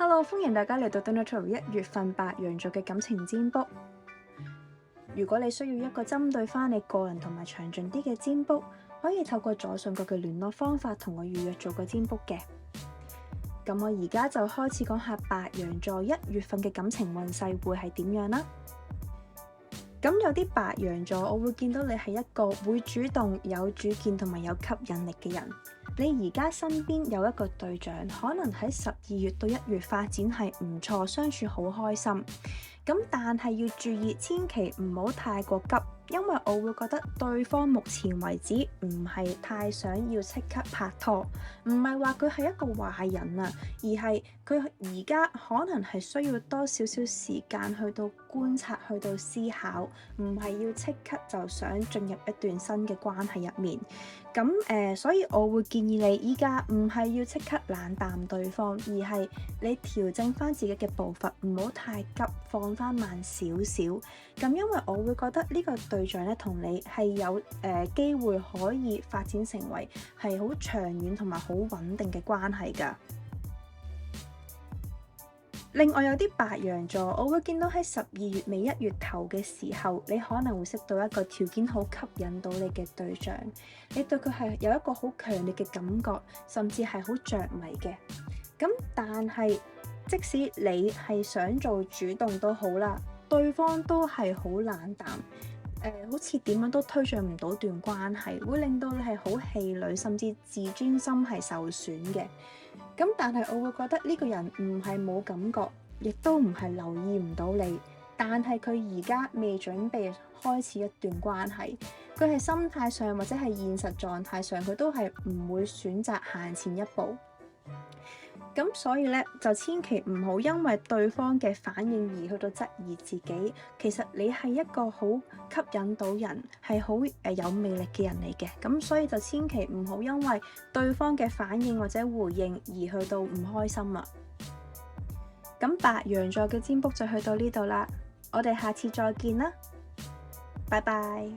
Hello，歡迎大家嚟到 The Natural 1月份白羊座嘅感情占卜。如果你需要一個針對翻你個人同埋詳盡啲嘅占卜，可以透過左上角嘅聯絡方法同我預約做個占卜嘅。咁我而家就開始講下白羊座1月份嘅感情運勢會係點樣啦。咁有啲白羊座，我會見到你係一個會主動、有主見同埋有吸引力嘅人。你而家身邊有一個對象，可能喺12月到1月發展係唔錯，相處好開心。咁但係要注意，千祈唔好太過急，因為我會覺得對方目前為止唔係太想要即刻拍拖，唔係話佢係一個壞人啊，而係佢而家可能係需要多少少時間去到觀察，去到思考，唔係要即刻就想進入一段新嘅關係入面。咁所以我會建議你依家唔係要即刻冷淡對方，而係你調整翻自己嘅步伐，唔好太急，放翻慢少少。咁因為我會覺得呢個對象咧同你係有機會可以發展成為係好長遠同埋好穩定嘅關係㗎。另外有啲白羊座，我會見到喺12月尾1月頭嘅時候，你可能會識到一個條件好吸引到你嘅對象，你對佢係有一個好強烈嘅感覺，甚至係好着迷嘅。咁但係即使你係想做主動都好啦，對方都係好冷淡，好似點樣都推進唔到段關係，會令到你係好氣餒，甚至自尊心係受損嘅。咁但係我會覺得呢個人唔係冇感覺，亦都唔係留意唔到你，但係佢而家未準備開始一段關係，佢係心態上或者係現實狀態上，佢都係唔會選擇行前一步。咁所以咧，就千祈唔好因為對方嘅反應而去到質疑自己。其實你係一個好吸引到人，係好有魅力嘅人嚟嘅。咁所以就千祈唔好因為對方嘅反應或者回應而去到唔開心啊。咁白羊座嘅占卜就去到呢度啦，我哋下次再見啦，拜拜。